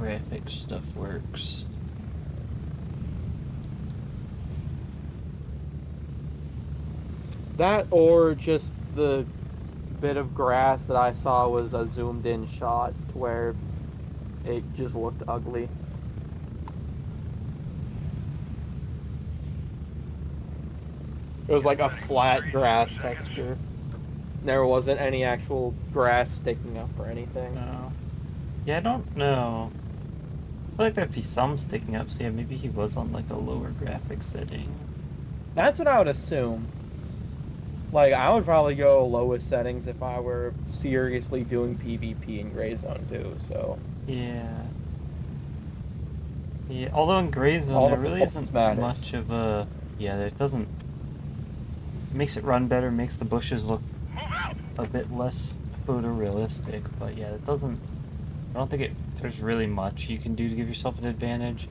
graphic stuff works. That or just the bit of grass that I saw was a zoomed in shot to where it just looked ugly. It was like a flat grass texture. There wasn't any actual grass sticking up or anything. No. Yeah, I don't know. I feel like there'd be some sticking up, so yeah, maybe he was on like a lower graphic setting. That's what I would assume. Like, I would probably go lowest settings if I were seriously doing PvP in Gray Zone 2, so... Yeah. Yeah, although in Gray Zone All the there really performance isn't matters. much of a... Yeah, there doesn't... Makes it run better, makes the bushes look a bit less photorealistic, but yeah, it doesn't... I don't think there's really much you can do to give yourself an advantage,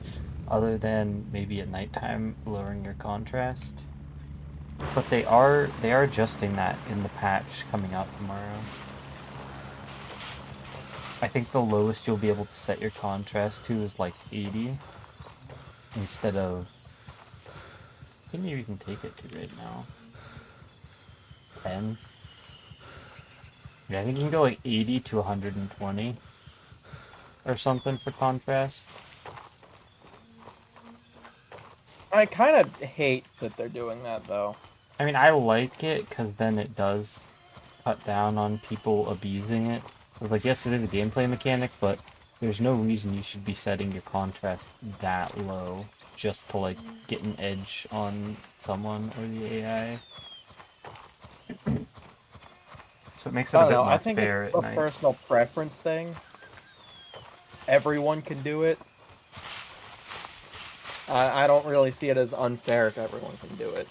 other than maybe at nighttime lowering your contrast. But they are adjusting that in the patch coming out tomorrow. I think the lowest you'll be able to set your contrast to is like 80 instead of... I think maybe you can take it to right now. 10. Yeah, I think you can go like 80 to 120 or something for contrast. I kind of hate that they're doing that, though. I mean, I like it because then it does cut down on people abusing it. So, like, yes, it is a gameplay mechanic, but there's no reason you should be setting your contrast that low just to, like, get an edge on someone or the AI. So it makes it I a don't bit know, more I think it's fair at a night. personal preference thing. Everyone can do it. I don't really see it as unfair if everyone can do it.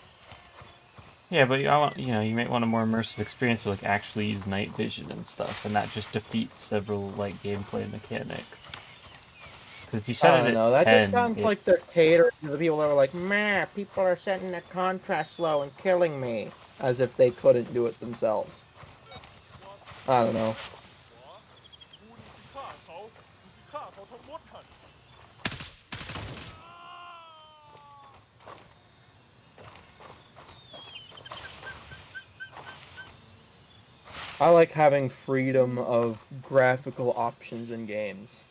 Yeah, but I want, you might want a more immersive experience to like actually use night vision and stuff, and that just defeats several like gameplay mechanics. Because if you set I it don't at know, that just 10, sounds like they're it's catering to the people that were like, meh, people are setting the contrast low and killing me. As if they couldn't do it themselves. I don't know. I like having freedom of graphical options in games.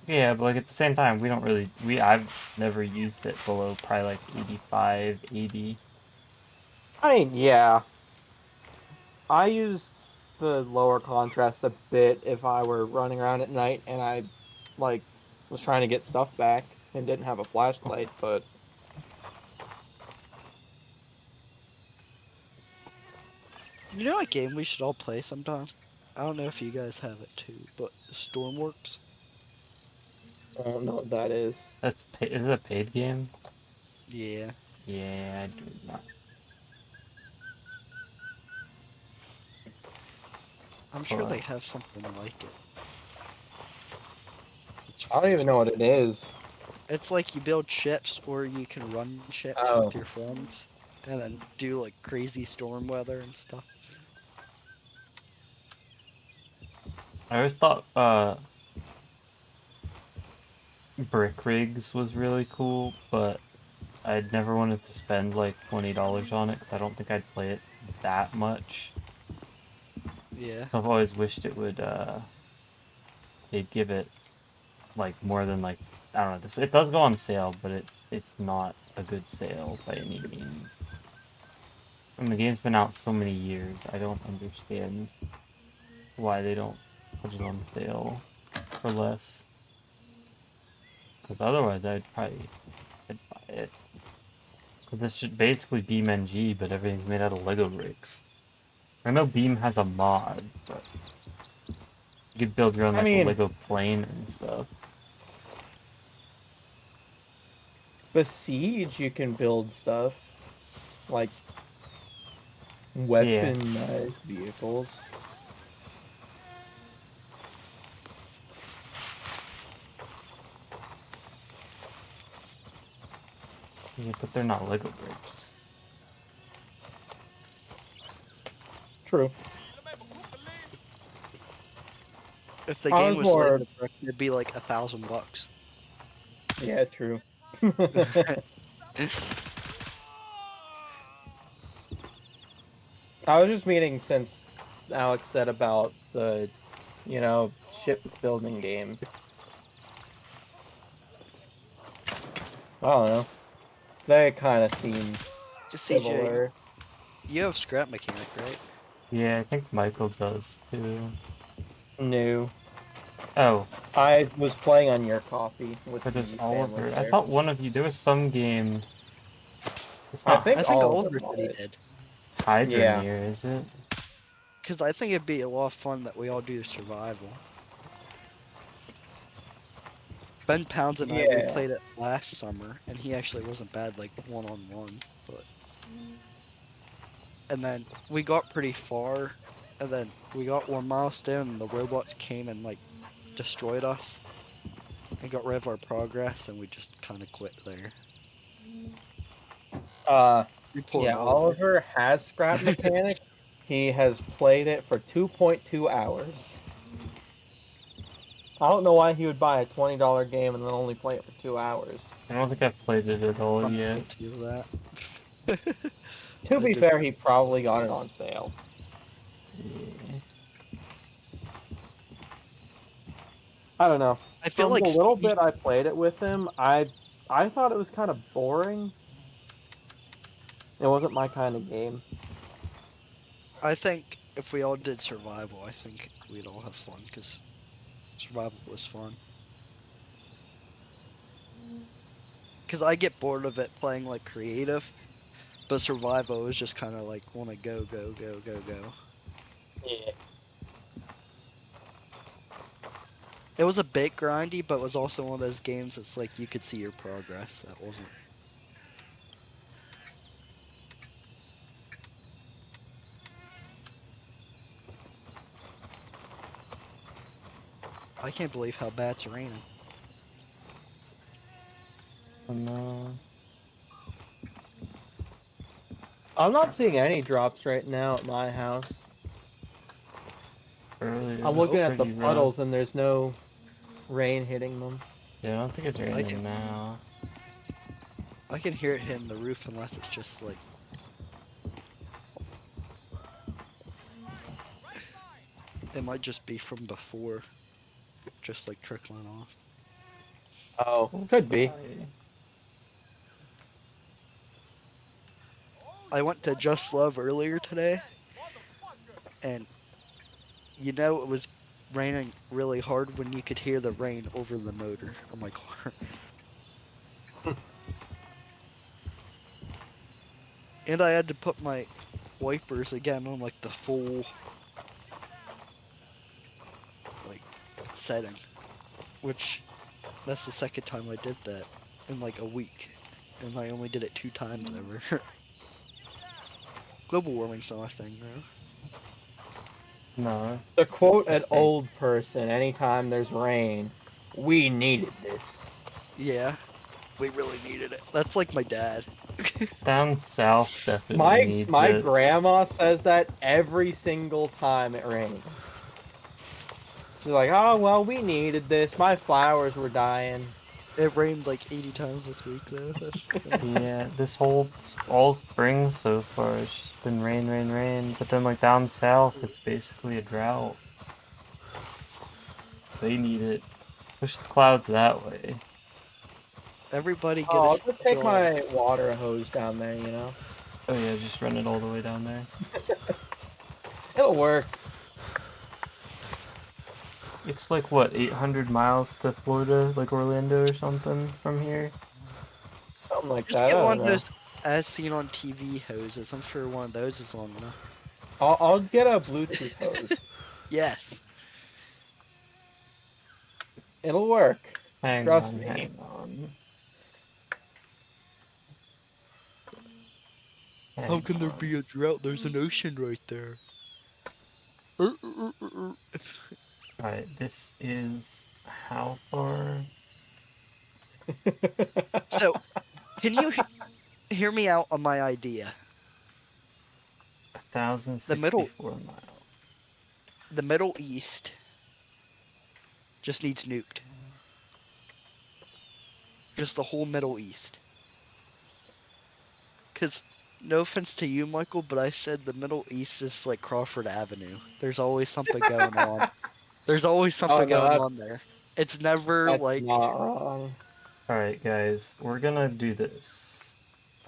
yeah, but like at the same time, we don't really I've never used it below probably like 85, 80. I mean, yeah, I used the lower contrast a bit if I were running around at night and I, like, was trying to get stuff back and didn't have a flashlight, but You know a game we should all play sometime? I don't know if you guys have it too, but Stormworks. I don't know what that is. Is it a paid game? Yeah. Yeah, I do not. I'm sure But they have something like it. It's I don't even free. know what it is. It's like you build ships or you can run ships with Oh. your friends and then do like crazy storm weather and stuff. I always thought Brick Rigs was really cool, but I'd never wanted to spend like $20 on it because I don't think I'd play it that much. Yeah. So I've always wished it would they'd give it like more than like I don't know. It does go on sale, but it's not a good sale by any means. And the game's been out so many years, I don't understand why they don't put it on sale for less. Because otherwise, I'd buy it. Because this should basically be BeamNG, but everything's made out of Lego bricks. I know Beam has a mod, but you could build your own I like mean, Lego plane and stuff. Besiege, you can build stuff like Yeah, weaponized vehicles. yeah, but they're not Lego bricks. True. If the I game was was more- labeled correct, it'd be like $1,000. Yeah, true. I was just meaning since Alex said about the, shipbuilding game. I don't know. They kind of seem Just CJ, similar. you have scrap mechanic, right? Yeah, I think Michael does too. New. Oh, I was playing on your copy with but the it's family Oliver. I there. thought one of you, there was some game. It's I not think I think all of Oliver them said he are. did. Hydroneer, is it? Because I think it'd be a lot of fun that we all do survival. Ben Pounds and I, we Yeah. played it last summer, and he actually wasn't bad, like, one-on-one, but... And then we got pretty far, and then we got one milestone, and the robots came and, like, destroyed us, and got rid of our progress, and we just kind of quit there. Report Yeah, Oliver has scrap mechanic. He has played it for 2.2 hours. I don't know why he would buy a $20 game and then only play it for 2 hours. I don't think I've played it at all I'm yet. guilty of that. To I be did- fair, he probably got it on sale. Yeah. I don't know. I feel From like the little Steve- bit I played it with him, I thought it was kind of boring. It wasn't my kind of game. I think if we all did survival, I think we'd all have fun, because survival was fun. Because I get bored of it playing, like, creative, but survival is just kind of like, want to go, go, go, go, go. Yeah. It was a bit grindy, but it was also one of those games that's like, you could see your progress. That wasn't... I can't believe how bad it's raining. No. I'm not seeing any drops right now at my house. Earlier, I'm it looking was at the pretty rough. puddles and there's no rain hitting them. Yeah, I don't think it's raining can- now. I can hear it hitting the roof unless it's just like... It might just be from before. Just like trickling off. Oh, could be. Sorry. I went to Just Love earlier today, and you know it was raining really hard when you could hear the rain over the motor on my car. And I had to put my wipers again on like the full like setting, which that's the second time I did that in like a week, and I only did it 2 times ever. Global warming's not a thing though. No. To quote an That's fake. old person, anytime there's rain, we needed this. Yeah, we really needed it. That's like my dad. Down south definitely needs My it. grandma says that every single time it rains. She's like, oh, well, we needed this. My flowers were dying. It rained like 80 times this week though. Yeah, this whole all spring so far, it's just been rain, rain, rain. But then like down south, it's basically a drought. They need it. Push the clouds that way. Everybody get Oh, I'll a just take job. my water hose down there, you know? Oh yeah, just run it all the way down there. It'll work. It's like what, 800 miles to Florida, like Orlando or something from here? Something like Just that. get I one don't of know. those as seen on TV hoses. I'm sure one of those is long enough. I'll get a Bluetooth hose. Yes. It'll work. Hang Trust on, me. hang on. How can there on. be a drought? There's an ocean right there. Alright, this is how far? So, can you hear me out on my idea? 1,064 miles. The Middle East just needs nuked. Just the whole Middle East. Because, no offense to you, Michael, but I said the Middle East is like Crawford Avenue. There's always something going on. There's always Oh, something no, going on there. It's never that's like, not wrong. Alright, guys, we're gonna do this.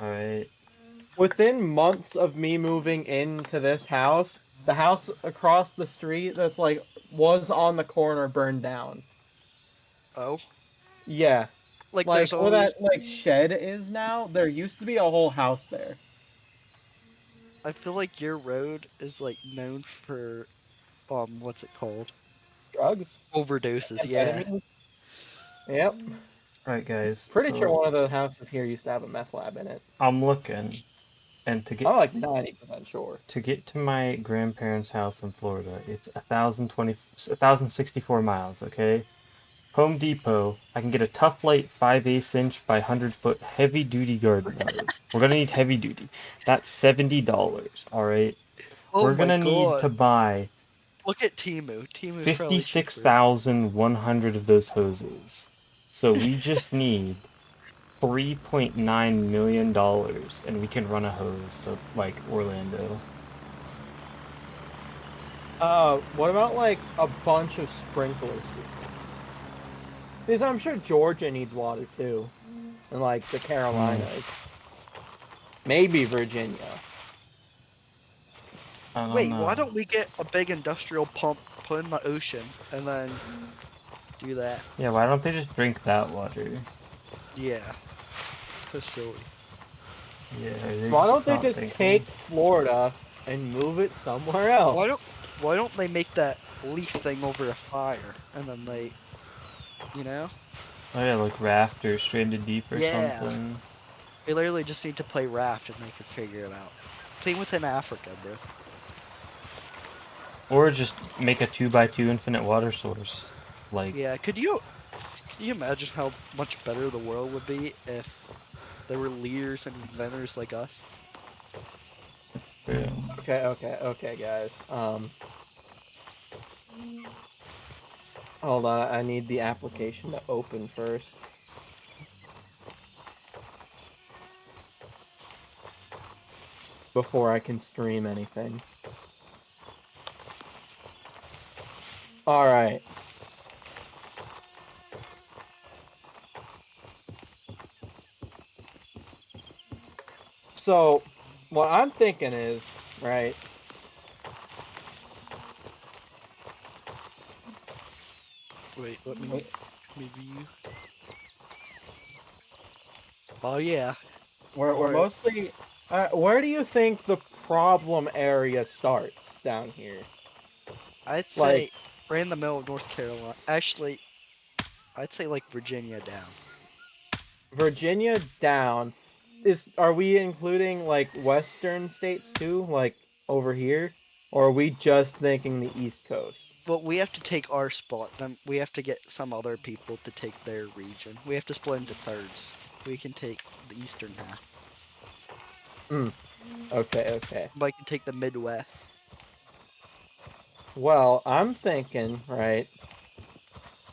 Alright. Within months of me moving into this house, the house across the street that's like was on the corner burned down. oh, Yeah. like Like there's where always. that like shed is now, there used to be a whole house there. I feel like your road is like known for, what's it called? Drugs. Overdoses. Yeah. Amphetamines. Yep. Alright, guys, Pretty sure so one of the houses here used to have a meth lab in it. I'm looking, and I'm like 90% sure. to get to my grandparents' house in Florida, it's 1,064 miles, okay? Home Depot, I can get a Tough Light 5/8 inch by 100-foot heavy duty garden hose. We're gonna need heavy duty. That's $70, alright? Oh We're my gonna need god. to buy Look at Timu. Timu's probably cheaper. 56,100 of those hoses. So we just need $3.9 million and we can run a hose to like Orlando. What about like a bunch of sprinkler systems? Because I'm sure Georgia needs water too, and like the Carolinas, maybe Virginia. I don't Wait, know. why don't we get a big industrial pump, put in the ocean, and then do that? Yeah, why don't they just drink that water? Yeah. So silly. Yeah. they're Why don't they not just thinking. take Florida and move it somewhere else? Why don't they make that leaf thing over a fire, and then they, you know? Oh yeah, like Raft or Stranded Deep or Yeah. something. They literally just need to play Raft and they can figure it out. Same within Africa, bro. Or just make a 2x2 infinite water source. Like, Yeah, could you imagine how much better the world would be if there were leaders and inventors like us? yeah. Okay, guys. Hold on, I need the application to open first. Before I can stream anything. Alright. So, what I'm thinking is, right? Wait, let me view. Oh yeah. We're Alright. mostly. Where do you think the problem area starts down here? I'd say Like- right in the middle of North Carolina. Actually, I'd say like Virginia down. Virginia down. Are we including like western states too, like over here, or are we just thinking the East Coast? But we have to take our spot. Then we have to get some other people to take their region. We have to split into thirds. We can take the eastern half. Okay. But I can take the Midwest. Well, I'm thinking, right?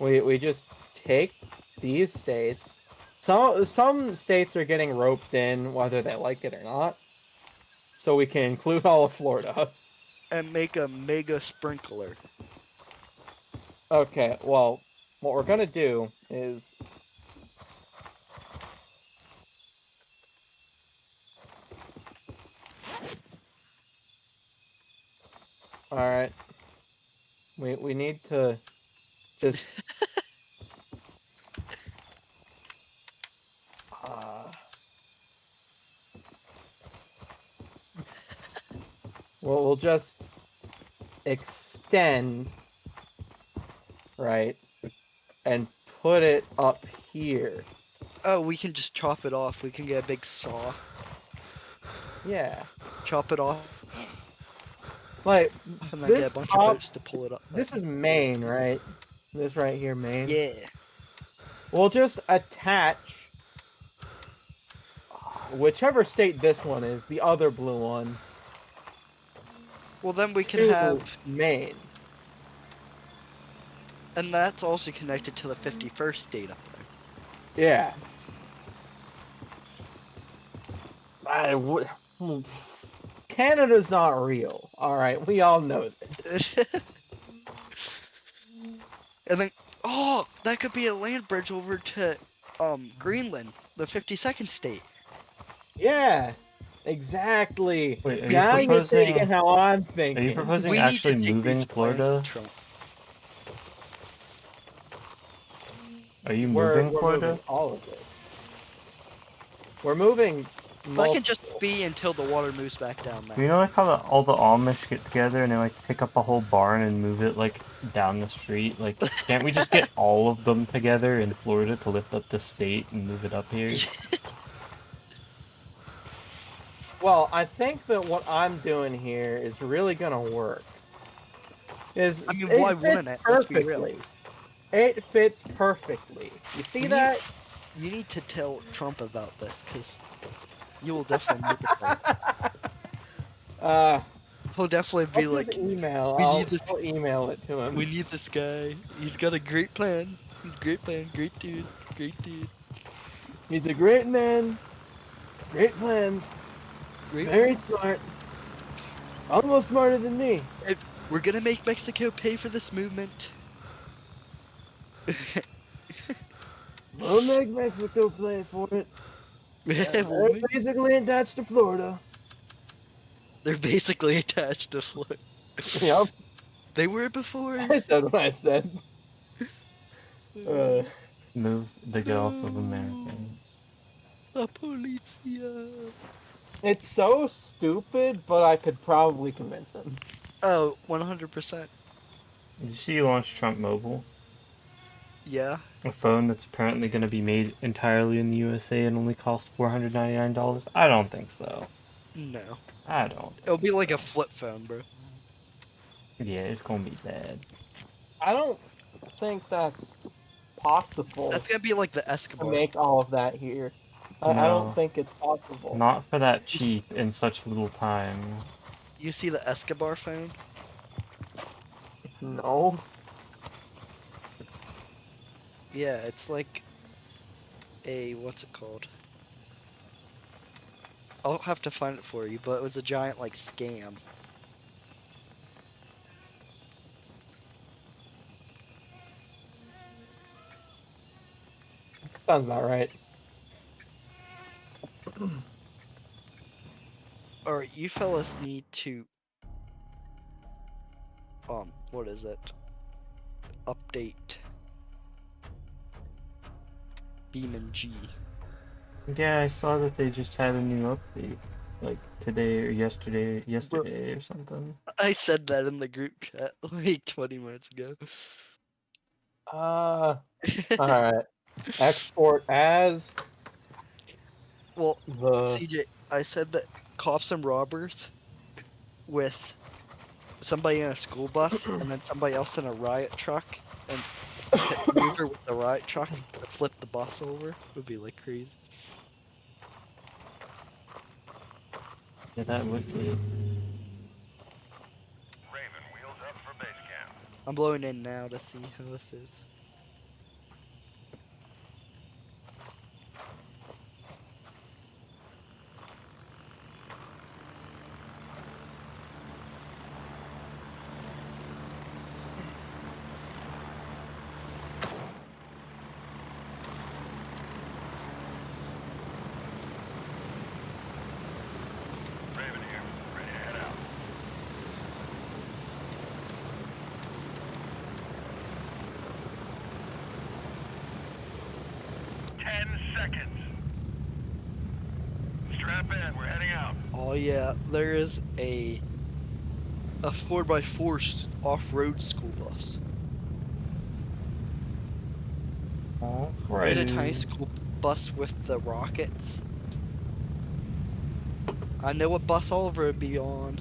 We just take these states. Some states are getting roped in, whether they like it or not. So we can include all of Florida. And make a mega sprinkler. Okay, well, what we're gonna do is... Alright. We need to just... Well, we'll just extend, right, and put it up here. Oh, we can just chop it off. We can get a big saw. Yeah. Chop it off. Like, And then get this a bunch top- of boats to pull it up. this is Maine, right? This right here, Maine. Yeah. We'll just attach whichever state this one is, the other blue one, Well, then we can to have. Maine. And that's also connected to the 51st state up Yeah. Canada's not real. All right, we all know this. there. And then, oh, that could be a land bridge over to Greenland, the 52nd state. Yeah, exactly. Wait, are you Now you're proposing? thinking how I'm Are you thinking. proposing We need to actually take moving these plans to Florida? Trump. Are you We're moving we're Florida? moving all of it. We're moving. That can just multiple- be until the water moves back down You there. know, like how all the Amish get together and they like pick up a whole barn and move it like down the street? Like, can't we just get all of them together in Florida to lift up the state and move it up here? Well, I think that what I'm doing here is really gonna work. Is I mean, it why fits wouldn't it? Let's be real. perfectly. It fits perfectly. You see We need- that? You need to tell Trump about this, because you will definitely make it there. He'll definitely be What's like, his email? we I'll, need this- I'll email it to him. we need this guy. He's got a great plan. He's a great plan. Great dude. Great dude. He's a great man. Great plans. Great. Very smart. Almost smarter than me. We're gonna make Mexico pay for this movement. We'll make Mexico play for it. We'll They're make- basically attached to Florida. They're basically attached to Florida. Yep. They were before. I said what I said. Move the Gulf of America. La policia. It's so stupid, but I could probably convince him. Oh, 100%. Did you see you launched Trump Mobile? Yeah. A phone that's apparently going to be made entirely in the USA and only cost $499? I don't think so. No. I don't. It'll be think like so. a flip phone, bro. Yeah, it's going to be bad. I don't think that's possible That's gonna be like the to Escobar. make all of that here. I No. don't think it's possible. Not for that cheap in such little time. You see the Escobar phone? No. Yeah, it's like a what's it called? I'll have to find it for you, but it was a giant like scam. Sounds about right. Alright, you fellas need to what is it? Update Demon G. Yeah, I saw that they just had a new update. Like today or yesterday or something. I said that in the group chat like 20 minutes ago. Alright. Export as Well, the CJ, I said that cops and robbers with somebody in a school bus and then somebody else in a riot truck and hit Hoover with the riot truck and flip the bus over would be like crazy. Yeah, that would be. Raven, wheels up for base camp. I'm blowing in now to see who this is. Raven here, ready to head out. Ten seconds. Strap in, we're heading out. Oh yeah, there is a 4x4 off-road school bus. Right. Right, a tiny school bus with the rockets. I know what bus Oliver would be on.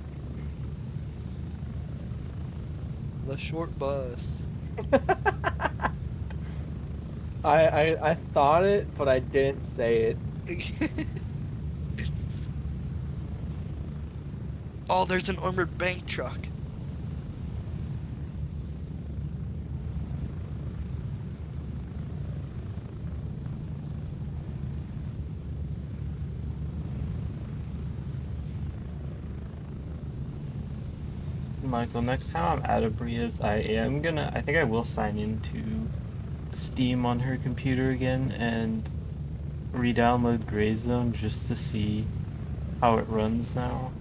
The short bus. I thought it, but I didn't say it. Oh, there's an armored bank truck. Michael, next time I'm at Abria's, I think I will sign into Steam on her computer again and re-download Greyzone just to see how it runs now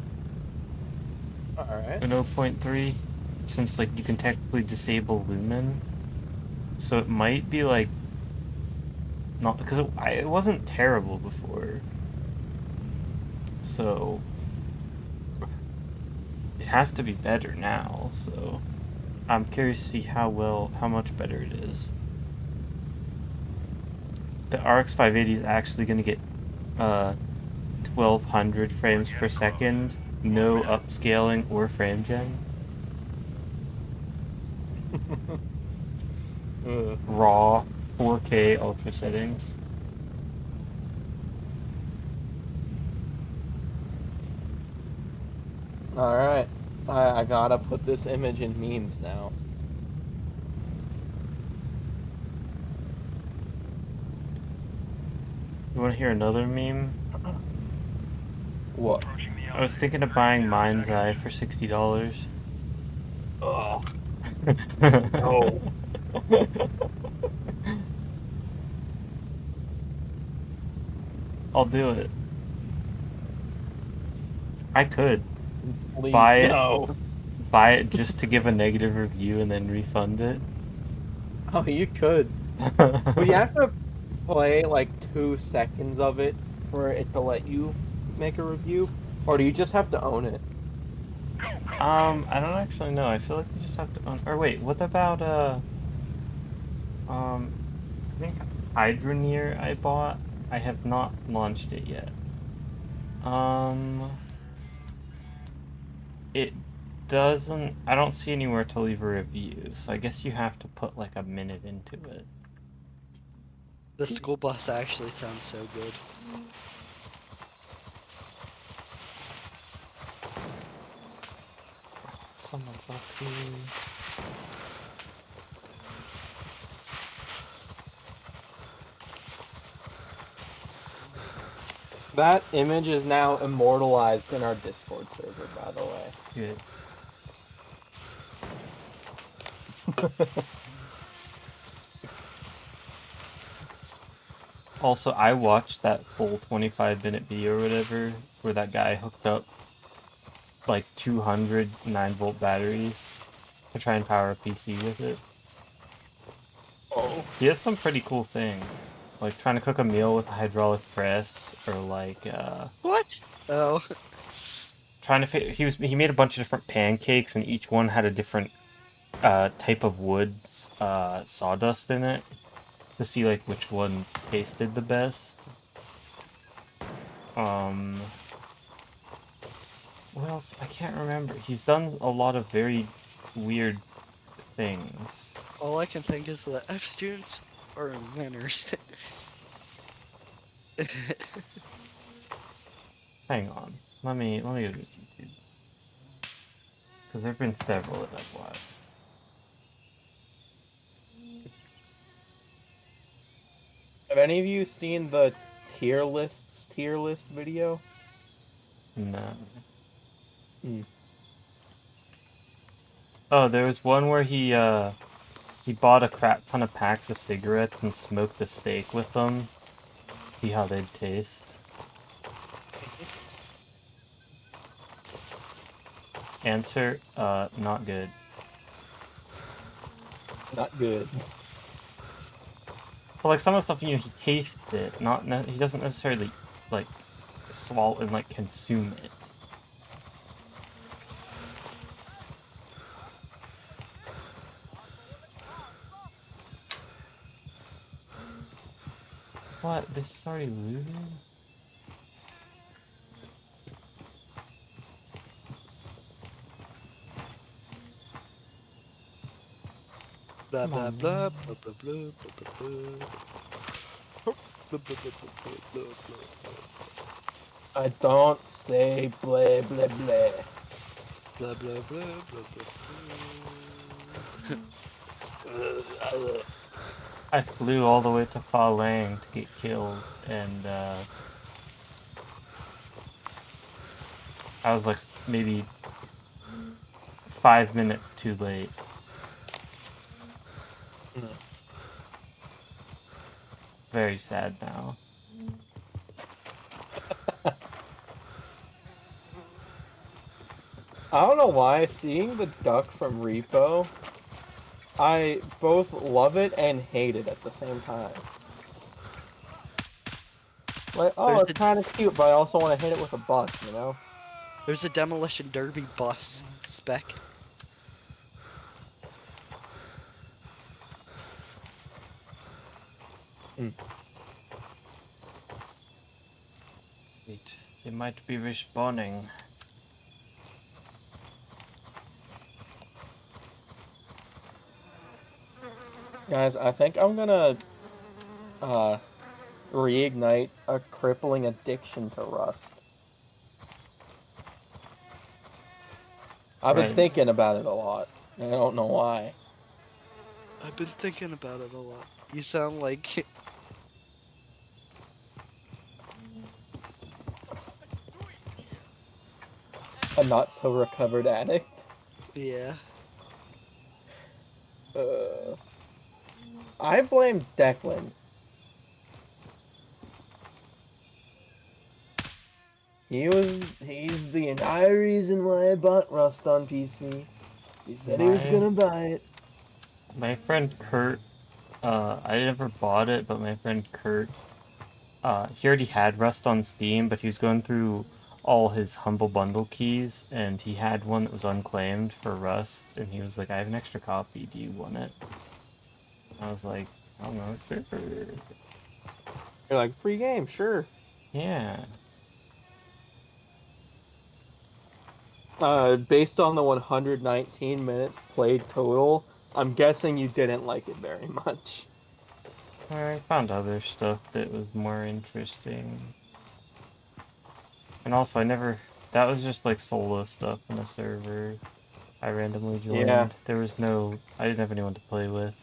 Alright. in 0.3, since like you can technically disable Lumen, so it might be like not because it wasn't terrible before, so it has to be better now. So I'm curious to see how much better it is. The RX 580 is actually going to get 1200 frames per second, no upscaling or frame gen. Raw 4K ultra settings. Alright. I gotta put this image in memes now. You want to hear another meme? What? Approaching the I was thinking of buying Mind's Eye for $60. Ugh. No. I'll do it. I could Please, buy it. no. Buy it just to give a negative review and then refund it. Oh, you could. But you have to play like 2 seconds of it for it to let you make a review? Or do you just have to own it? I don't actually know. I feel like you just have to own. Or wait, what about I think Hydroneer I bought. I have not launched it yet. It doesn't. I don't see anywhere to leave a review, so I guess you have to put like a minute into it. The school bus actually sounds so good. Someone's up here. That image is now immortalized in our Discord server, by the way. Good. Also, I watched that full 25-minute video or whatever, where that guy hooked up like 200 9-volt batteries to try and power a PC with it. Oh. He has some pretty cool things, like trying to cook a meal with a hydraulic press, or like What? Oh. trying to he made a bunch of different pancakes, and each one had a different type of wood sawdust in it to see like which one tasted the best. What else? I can't remember. He's done a lot of very weird things. All I can think is that F students are winners. Hang on. Let me go to his YouTube. Because there've been several that I've watched. Have any of you seen the tier list video? No. Hmm. Oh, there was one where he bought a crap ton of packs of cigarettes and smoked a steak with them. See how they'd taste. Answer, not good. Not good. But like some of the stuff, he tastes it, he doesn't necessarily like swallow and like consume it. What? This is already looted? Blah Come blah on, blah man. blah blah blah blah blah blah. Blah, blah, blah, blah, blah, blah. I don't say blah blah blah. Blah blah blah blah blah. I flew all the way to Fa Lang to get kills, and I was like maybe 5 minutes too late. Very sad now. I don't know why, seeing the duck from Repo, I both love it and hate it at the same time. Like, oh, There's it's a- kind of cute, but I also want to hit it with a bus, you know? There's a demolition derby bus spec. Wait, they might be respawning. Guys, I think I'm gonna reignite a crippling addiction to Rust. I've been Right. thinking about it a lot, and I don't know why. I've been thinking about it a lot. You sound like A not so recovered addict. yeah. I blame Declan. He's the entire reason why I bought Rust on PC. He said he was My- gonna buy it. My friend Kurt, I never bought it, but my friend Kurt, he already had Rust on Steam, but he was going through all his Humble Bundle keys, and he had one that was unclaimed for Rust, and he was like, I have an extra copy, do you want it? I was like, I don't know, sure. You're like, free game, sure. Yeah. Based on the 119 minutes played total, I'm guessing you didn't like it very much. I found other stuff that was more interesting. And also, that was just like solo stuff in a server I randomly joined. Yeah. I didn't have anyone to play with.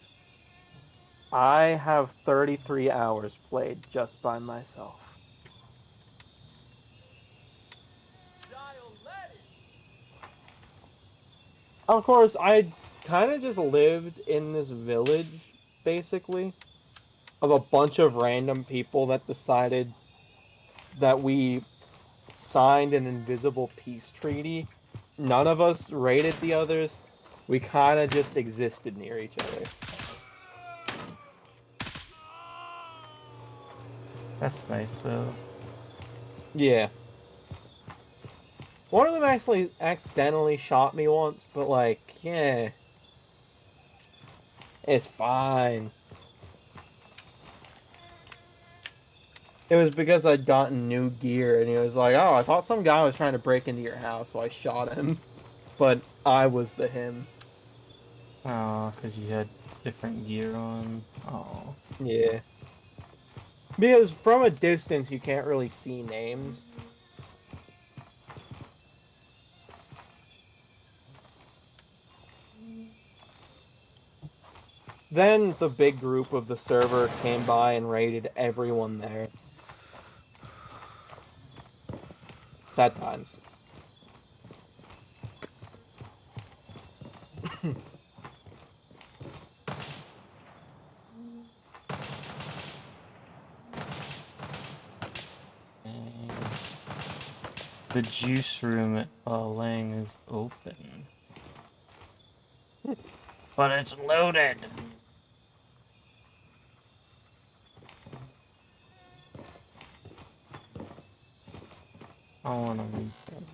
I have 33 hours played just by myself. Of course, I kind of just lived in this village, basically, of a bunch of random people that decided that we signed an invisible peace treaty. None of us raided the others. We kind of just existed near each other. That's nice though. Yeah. One of them actually accidentally shot me once, but like, yeah. It's fine. It was because I'd gotten new gear, and he was like, oh, I thought some guy was trying to break into your house, so I shot him. But I was the him. Oh, because you had different gear on. Oh. Yeah. Because from a distance, you can't really see names. Then the big group of the server came by and raided everyone there. Sad times. And the juice room at Lang is open. But it's loaded! I wanna read them.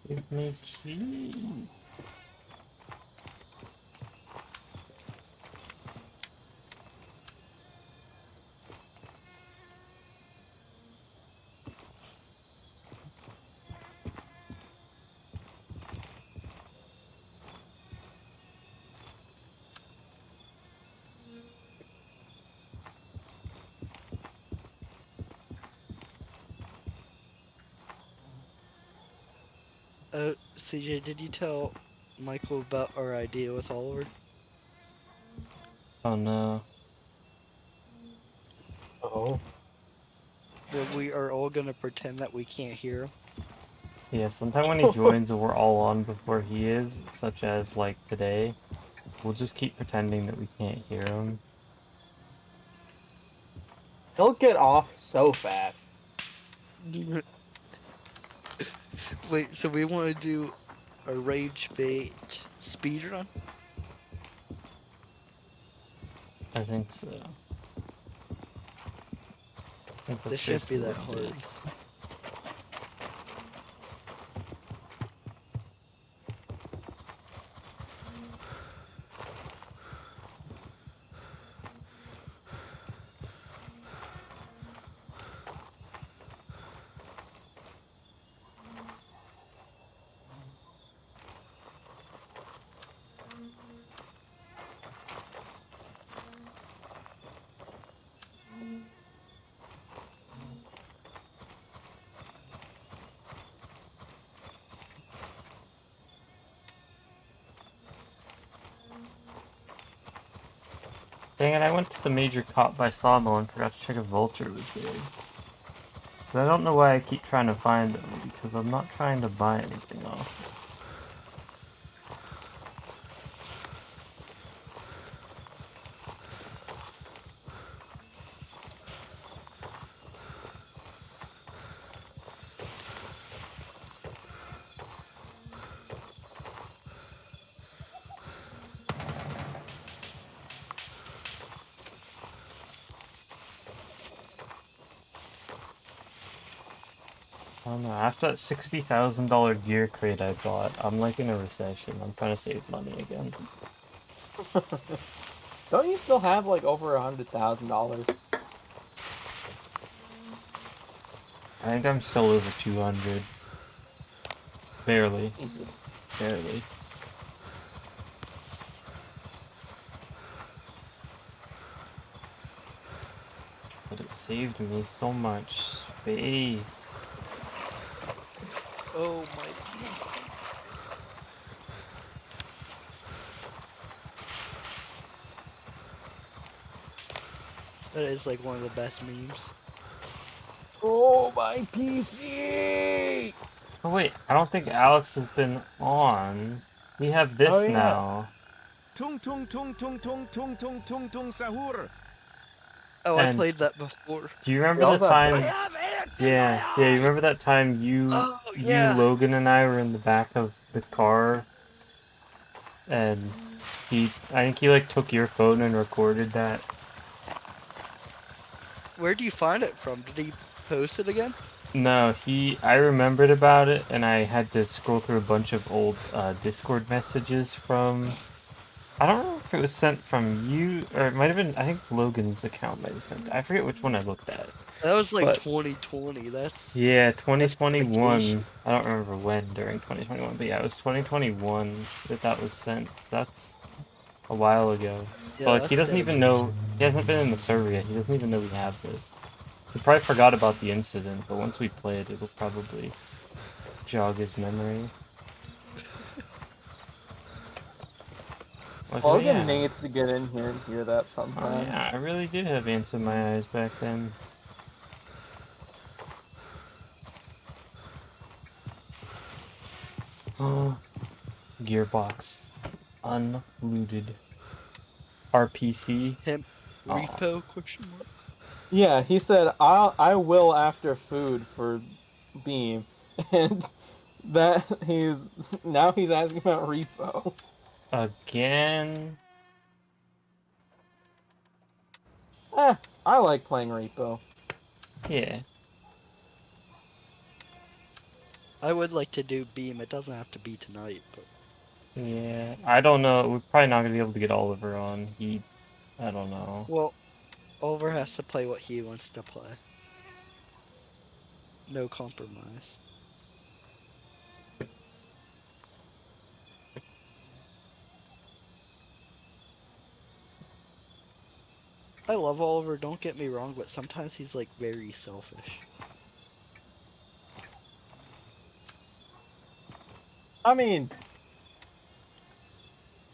Give me key. CJ, did you tell Michael about our idea with Oliver? Oh no. Oh. That we are all gonna pretend that we can't hear him? Yeah, sometime when he joins and we're all on before he is, such as like today, we'll just keep pretending that we can't hear him. He'll get off so fast. Wait, so we want to do a rage bait speedrun? I think so. I think that's This shouldn't be basically that what it hard. is. Dang it, I went to the major caught by Sawmill and forgot to check if Vulture was there. But I don't know why I keep trying to find them, because I'm not trying to buy anything off. I don't know, after that $60,000 gear crate I bought, I'm like in a recession. I'm trying to save money again. Don't you still have like over $100,000? I think I'm still over 200. Barely. Jesus. Barely. But it saved me so much space. Oh my piece. That is like one of the best memes. Oh, my PC! Oh wait, I don't think Alex has been on. We have this Oh, yeah. now. Tung tung tung tung tung tung tung tung tung sahur. Oh, I And played that before. do you remember We the also have time? this. have ants Yeah, you remember that time Oh, yeah. Logan, and I were in the back of the car, and I think he like took your phone and recorded that. Where do you find it from? Did he post it again? No, I remembered about it, and I had to scroll through a bunch of old Discord messages from. I don't know if it was sent from you, or it might have been. I think Logan's account might have sent it. I forget which one I looked at. That was like But 2020. That's yeah, dedication. 2021. I don't remember when during 2021, but yeah, it was 2021 that was sent. So that's a while ago. Yeah, But like, he that's doesn't even dedication. know. He hasn't been in the server yet. He doesn't even know we have this. He probably forgot about the incident, but once we play it, it'll probably jog his memory. Like, oh Logan yeah. needs to get in here and hear that Oh sometime. yeah, I really did have ants in my eyes back then. Oh, gearbox unlooted. RPC. Him Aw. repo question mark. Yeah, he said, I will after food for Beam. And that now he's asking about repo. Again. I like playing repo. Yeah. I would like to do Beam. It doesn't have to be tonight, but Yeah, I don't know. We're probably not gonna be able to get Oliver on. I don't know. well, Oliver has to play what he wants to play. No compromise. I love Oliver, don't get me wrong, but sometimes he's like very selfish. I mean,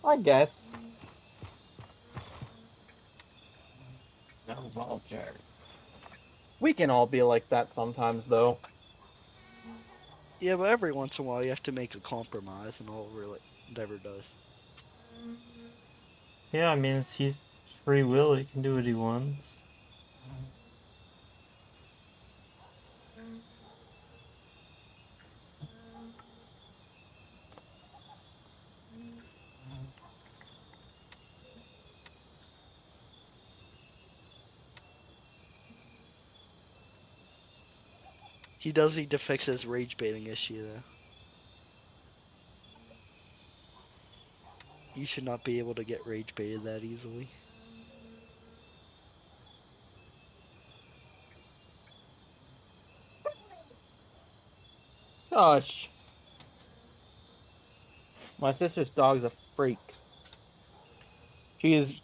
I guess. No vulture. We can all be like that sometimes, though. Yeah, but every once in a while you have to make a compromise, and Oliver like never does. Yeah, I mean, he's free will. He can do what he wants. He does need to fix his rage baiting issue though. You should not be able to get rage baited that easily. Gosh. My sister's dog's a freak. She's,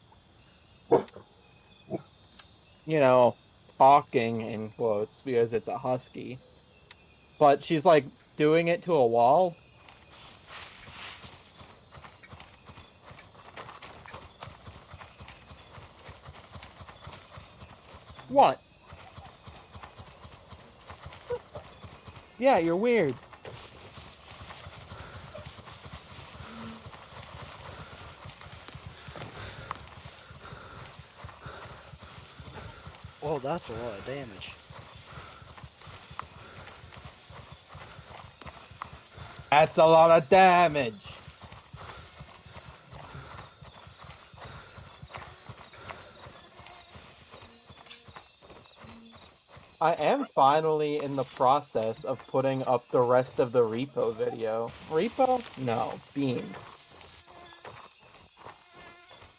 talking in quotes because it's a husky. But she's like doing it to a wall. What? Yeah, you're weird. Oh, that's a lot of damage. That's a lot of damage. I am finally in the process of putting up the rest of the repo video. Repo? No, Beam.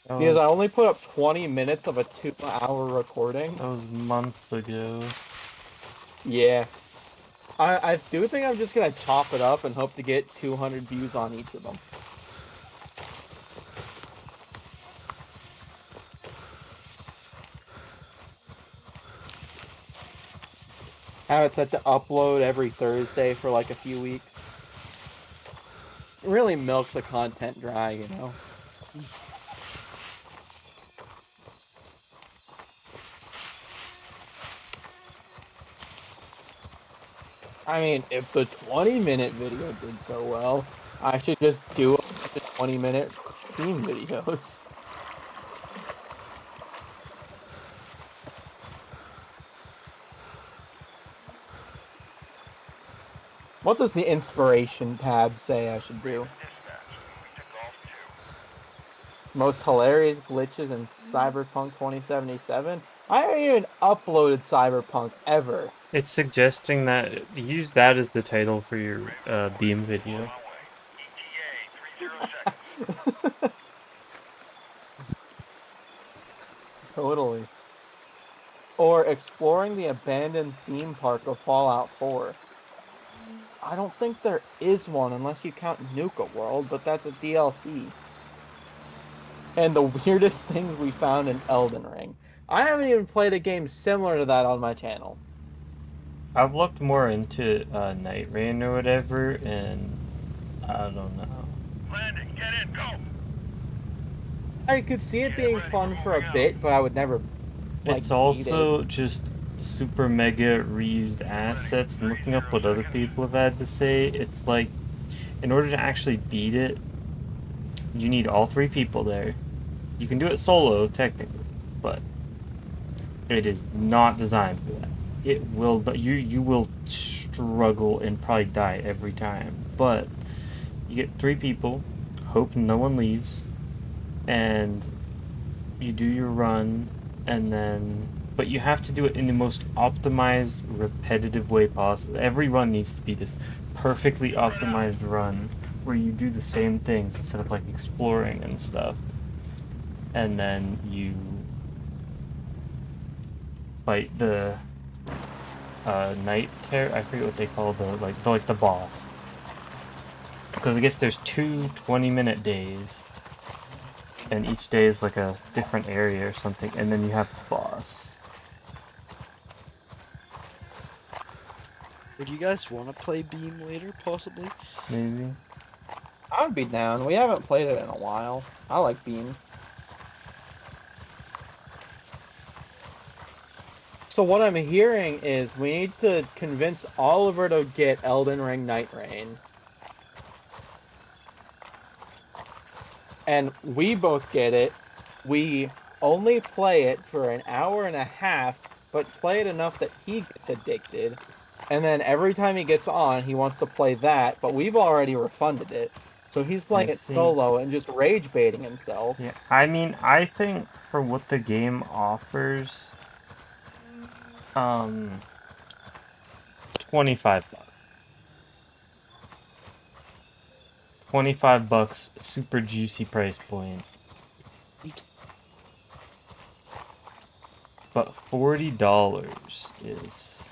Because I only put up 20 minutes of a 2-hour recording. That was months ago. Yeah. I do think I'm just gonna chop it up and hope to get 200 views on each of them. Have it set to upload every Thursday for like a few weeks. Really milk the content dry, you know? I mean, if the 20-minute video did so well, I should just do a bunch of 20-minute theme videos. What does the inspiration tab say I should do? Dispatch. We took Golf 2. Most hilarious glitches in Cyberpunk 2077? I haven't even uploaded Cyberpunk ever. It's suggesting that use that as the title for your Beam video. On my way. ETA 30 seconds. Totally. Or exploring the abandoned theme park of Fallout 4. I don't think there is one unless you count Nuka World, but that's a DLC. And the weirdest things we found in Elden Ring. I haven't even played a game similar to that on my channel. I've looked more into Night Rain or whatever, and I don't know. Landing. Get in. Go. I could see it being fun for a bit, but I would never. Like, It's beat also just super mega reused assets, and looking up what other people have had to say, it's like, in order to actually beat it, you need all 3 people there. You can do it solo, technically, but it is not designed for that. It will, you will struggle and probably die every time. But you get 3 people, hope no one leaves, and you do your run, and then, but you have to do it in the most optimized, repetitive way possible. Every run needs to be this perfectly optimized run where you do the same things instead of like exploring and stuff, and then you fight the night terror. I forget what they call the boss. Because I guess there's two 20-minute days, and each day is like a different area or something, and then you have the boss. Would you guys want to play Beam later, possibly? Maybe. I would be down. We haven't played it in a while. I like Beam. So what I'm hearing is we need to convince Oliver to get Elden Ring Night Rain. And we both get it. We only play it for an hour and a half, but play it enough that he gets addicted. And then every time he gets on, he wants to play that, but we've already refunded it. So he's playing I it see. solo and just rage baiting himself. Yeah, I mean, I think for what the game offers, 25 bucks. $25, super juicy price point. But $40 is,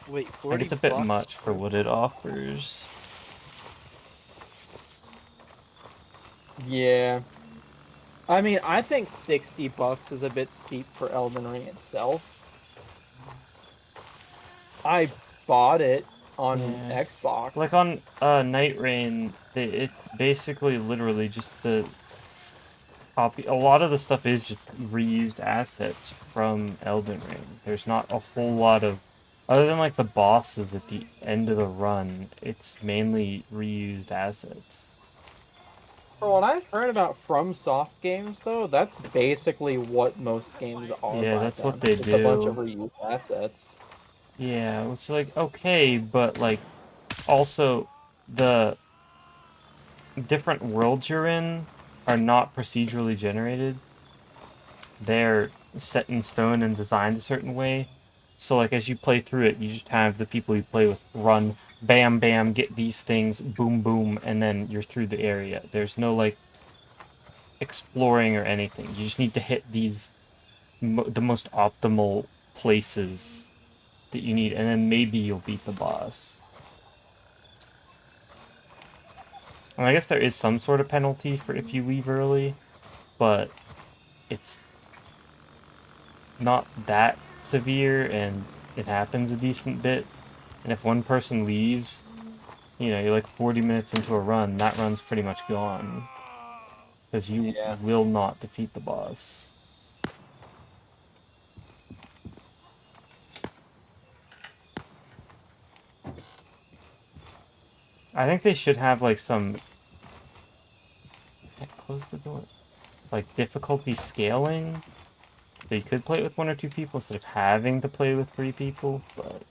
Wait, I 40 think it's a bit bucks much for what it offers. Yeah. I mean, I think $60 is a bit steep for Elden Ring itself. I bought it on Yeah. Xbox. Like on Night Rain, it's basically literally just the copy. A lot of the stuff is just reused assets from Elden Ring. There's not a whole lot of, other than like the bosses at the end of the run, it's mainly reused assets. For what I've heard about FromSoft games, though, that's basically what most games are. Yeah, by that's them. what they It's a bunch of do. reused assets. Yeah, which is like okay, but like also the different worlds you're in are not procedurally generated. They're set in stone and designed a certain way. So like as you play through it, you just have the people you play with run, bam, bam, get these things, boom, boom, and then you're through the area. There's no like exploring or anything. You just need to hit these the most optimal places that you need, and then maybe you'll beat the boss. And I guess there is some sort of penalty for if you leave early, but it's not that severe, and it happens a decent bit. And if one person leaves, you know, you're like 40 minutes into a run, that run's pretty much gone. Because you Yeah. will not defeat the boss. I think they should have like some... Close the door. Like difficulty scaling. So you could play it with 1 or 2 people instead of having to play with 3 people, but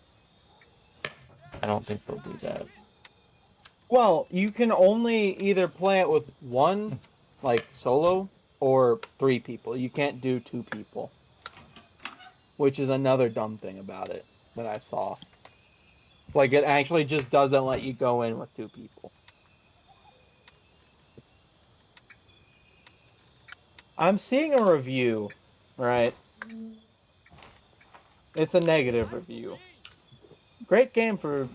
I don't think they'll do that. Well, you can only either play it with one, like solo, or 3 people. You can't do 2 people. Which is another dumb thing about it that I saw. Like, it actually just doesn't let you go in with 2 people. I'm seeing a review, right? It's a negative review. Great game for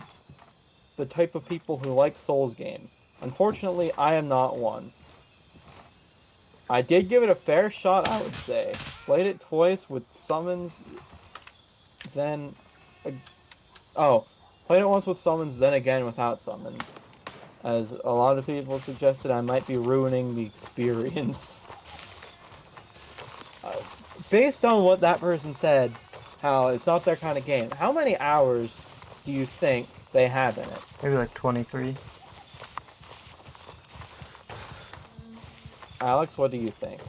the type of people who like Souls games. Unfortunately, I am not one. I did give it a fair shot, I would say. Played it twice with summons, then... Oh, played it once with summons, then again without summons. As a lot of people suggested, I might be ruining the experience. Based on what that person said, how it's not their kind of game, how many hours do you think they have in it? Maybe like 23. Alex, what do you think?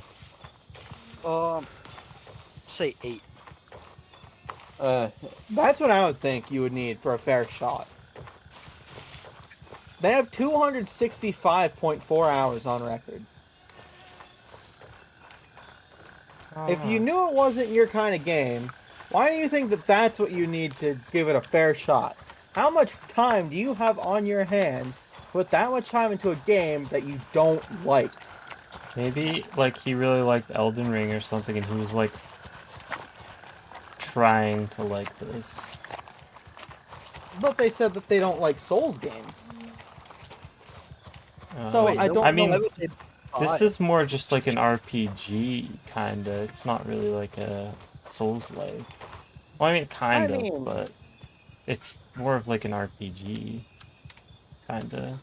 Say 8. That's what I would think you would need for a fair shot. They have 265.4 hours on record. If you knew it wasn't your kind of game, why do you think that that's what you need to give it a fair shot? How much time do you have on your hands to put that much time into a game that you don't like? Maybe like he really liked Elden Ring or something, and he was like trying to like this. But they said that they don't like Souls games. So Wait, I no, don't I know. mean, why would they buy this it? is more just like an RPG kinda. It's not really like a Souls-like. Well, I mean, kind of, mean- but it's more of like an RPG kinda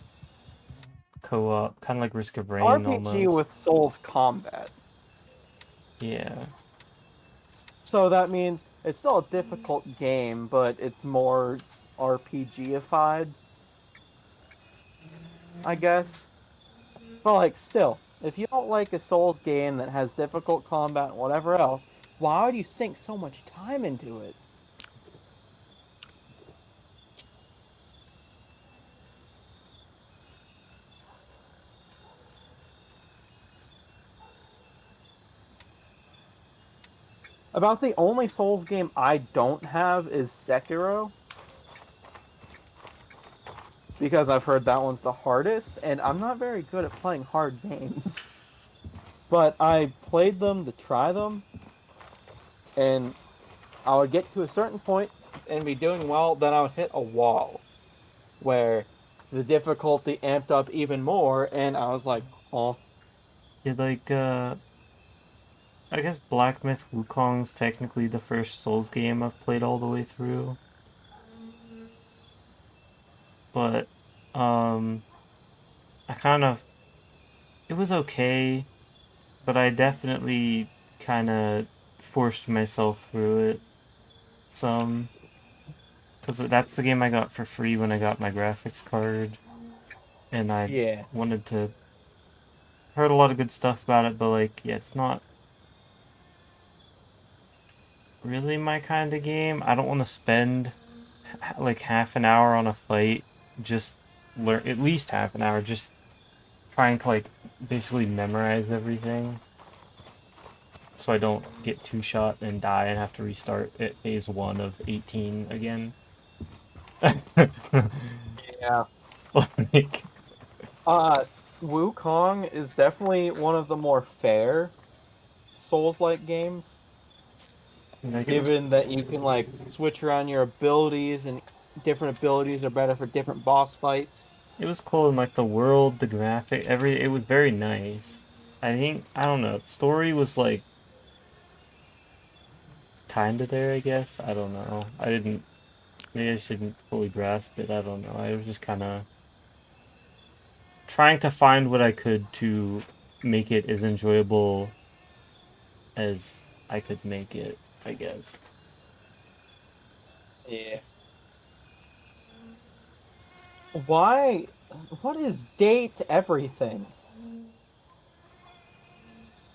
co-op, kind of like Risk of Rain RPG almost. with Souls combat. Yeah. So that means it's still a difficult game, but it's more RPG-ified, I guess. But like, still, if you don't like a Souls game that has difficult combat and whatever else, why would you sink so much time into it? About the only Souls game I don't have is Sekiro. Because I've heard that one's the hardest, and I'm not very good at playing hard games. But I played them to try them, and I would get to a certain point and be doing well, then I would hit a wall where the difficulty amped up even more, and I was like, oh, Yeah, like, I guess Black Myth Wukong's technically the first Souls game I've played all the way through. But, I kind of... It was okay, but I definitely kind of forced myself through it some. Because that's the game I got for free when I got my graphics card. And I yeah. wanted to... Heard a lot of good stuff about it, but like, yeah, it's not really my kind of game. I don't want to spend like half an hour on a fight, just learn at least half an hour just trying to like basically memorize everything, so I don't get two shot and die and have to restart at phase 1 of 18 again. Yeah. Like, Wukong is definitely one of the more fair Souls-like games, like it was, given that you can like switch around your abilities, and different abilities are better for different boss fights. it was cool, and like the world, the graphic, it was very nice. I think, I don't know, the story was like kinda there, I guess. I don't know. Maybe I shouldn't fully grasp it. I don't know. I was just kind of trying to find what I could to make it as enjoyable as I could make it, I guess. Yeah. Why? What is date everything?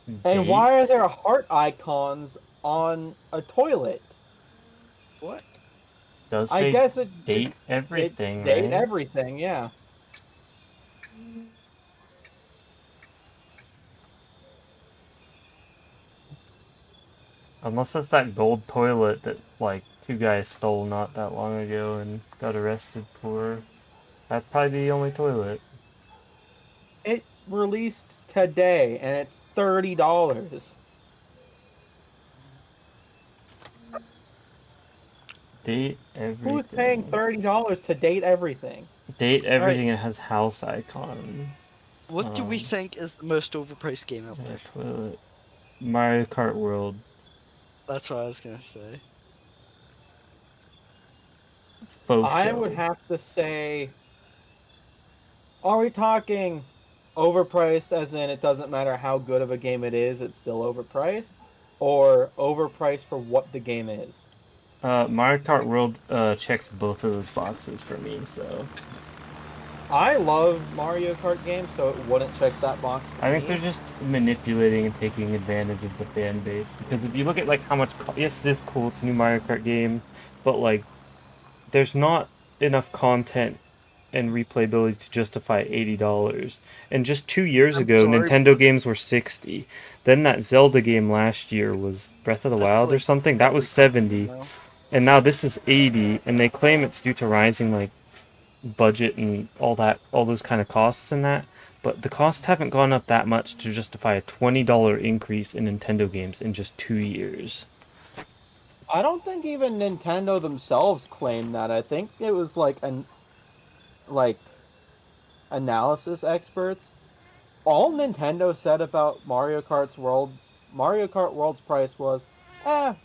And Date? why are there heart icons on a toilet? What? Does I say guess it date everything, date right? everything, yeah. Unless it's that gold toilet that like 2 guys stole not that long ago and got arrested for. That'd probably be the only toilet. It released today, and it's $30. Date everything. Who's paying $30 to date everything? Date everything that has house icon. What do we think is the most overpriced game out Yeah, there? toilet. Mario Kart World. That's what I was gonna say. Faux I show. would have to say, are we talking overpriced as in it doesn't matter how good of a game it is, it's still overpriced? Or overpriced for what the game is? Mario Kart World checks both of those boxes for me, so I love Mario Kart games, so it wouldn't check that box for I think me. they're just manipulating and taking advantage of the fan base. Because if you look at like how much, yes, it is cool, it's a new Mario Kart game, but like, there's not enough content and replayability to justify $80. And just 2 years I'm ago, sorry, Nintendo but- games were 60. Then that Zelda game last year was Breath of the That's Wild or like something. That was every console 70. now. and now this is 80, and they claim it's due to rising like budget and all those kind of costs and that. But the costs haven't gone up that much to justify a $20 increase in Nintendo games in just 2 years. I don't think even Nintendo themselves claimed that. I think it was like analysis experts. All Nintendo said about Mario Kart World's price was,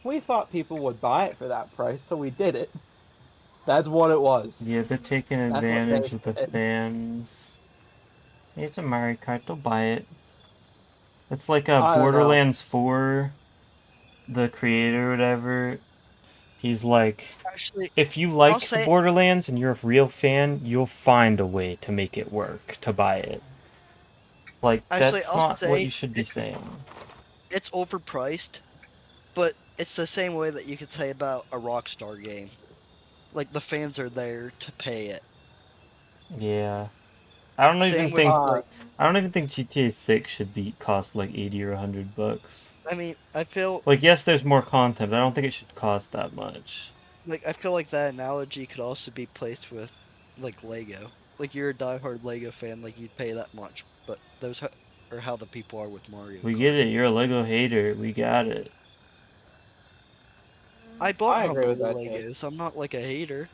we thought people would buy it for that price, so we did it. That's what it was. Yeah, they're taking That's what advantage they of the said. fans. Hey, it's a Mario Kart, they'll buy it. It's like I don't know. Borderlands 4, the creator or whatever. He's like, Actually, if you like the say- Borderlands and you're a real fan, you'll find a way to make it work, to buy it. Like, Actually, that's I'll not what say you should be saying. it's overpriced, but it's the same way that you could say about a Rockstar game. Like, the fans are there to pay it. Yeah. I don't Same even with, think like, I don't even think GTA 6 should cost like 80 or $100. I mean, I feel Like, yes, there's more content, but I don't think it should cost that much. like that analogy could also be placed with like Lego. Like, you're a diehard Lego fan, like you'd pay that much, but those are how the people are with Mario. We Kart. get it. You're a Lego hater. We got it. I bought I agree with Humble that, Jake. Legos. I'm not like a hater.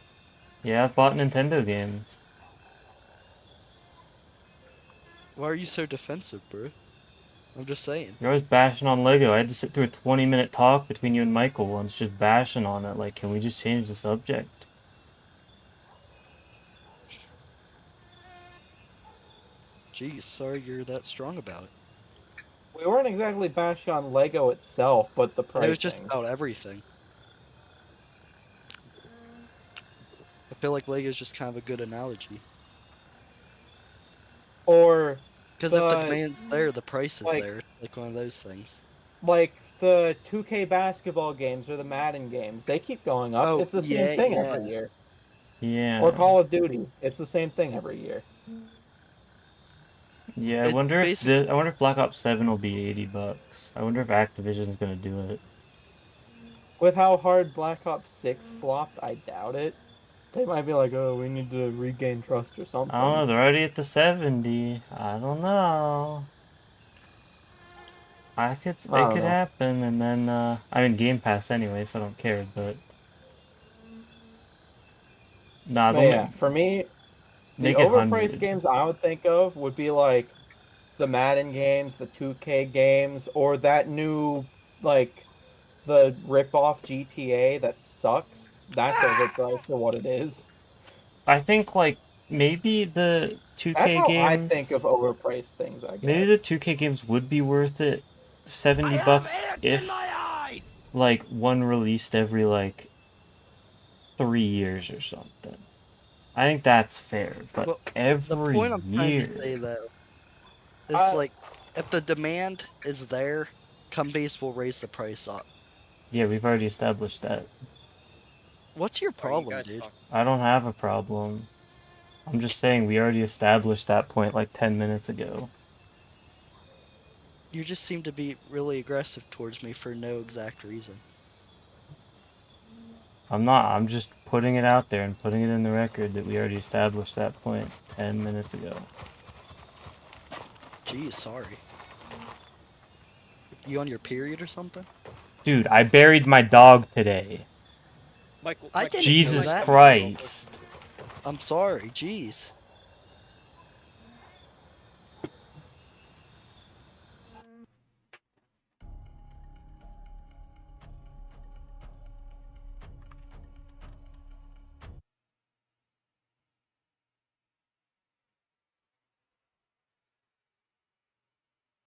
Yeah, I've bought Nintendo games. Why are you so defensive, bro? I'm just saying. You're always bashing on Lego. I had to sit through a 20-minute talk between you and Michael once, just bashing on it. Like, can we just change the subject? Geez, sorry you're that strong about it. We weren't exactly bashing on Lego itself, but the pricing. It was just about everything. I feel like Lego's just kind of a good analogy. Or Because if the But, demand's there, the price is like- there. Like one of those things. like the 2K basketball games or the Madden games, they keep going up. Oh, It's the same yeah, thing yeah. every year. Yeah. Or Call of Duty, it's the same thing every year. Yeah, I It wonder if basic- I wonder if Black Ops 7 will be $80. I wonder if Activision's gonna do it. With how hard Black Ops 6 flopped, I doubt it. They might be like, oh, we need to regain trust or something. I don't know. They're already at the 70. I don't know. It I could don't know. happen, and then I mean Game Pass anyway, so I don't care. But nah, But they'll yeah, for me, the make it overpriced 100. games I would think of would be like the Madden games, the 2K games, or that new, like, the rip-off GTA that sucks. That's overpriced for what it is. I think like maybe the 2K That's how games. I think of overpriced things, I guess. Maybe the 2K games would be worth it, $70 if like one released every like 3 years or something. I think that's fair, but Well, every The point I'm trying year. to say though is I- like if the demand is there, companies will raise the price up. Yeah, we've already established that. What's your Are you problem, guys dude? talking- I don't have a problem. I'm just saying we already established that point like 10 minutes ago. You just seem to be really aggressive towards me for no exact reason. I'm not. I'm just putting it out there and putting it in the record that we already established that point 10 minutes ago. Geez, sorry. You on your period or something? Dude, I buried my dog today. Michael, I Michael, didn't know Jesus that. Christ. I'm sorry, jeez.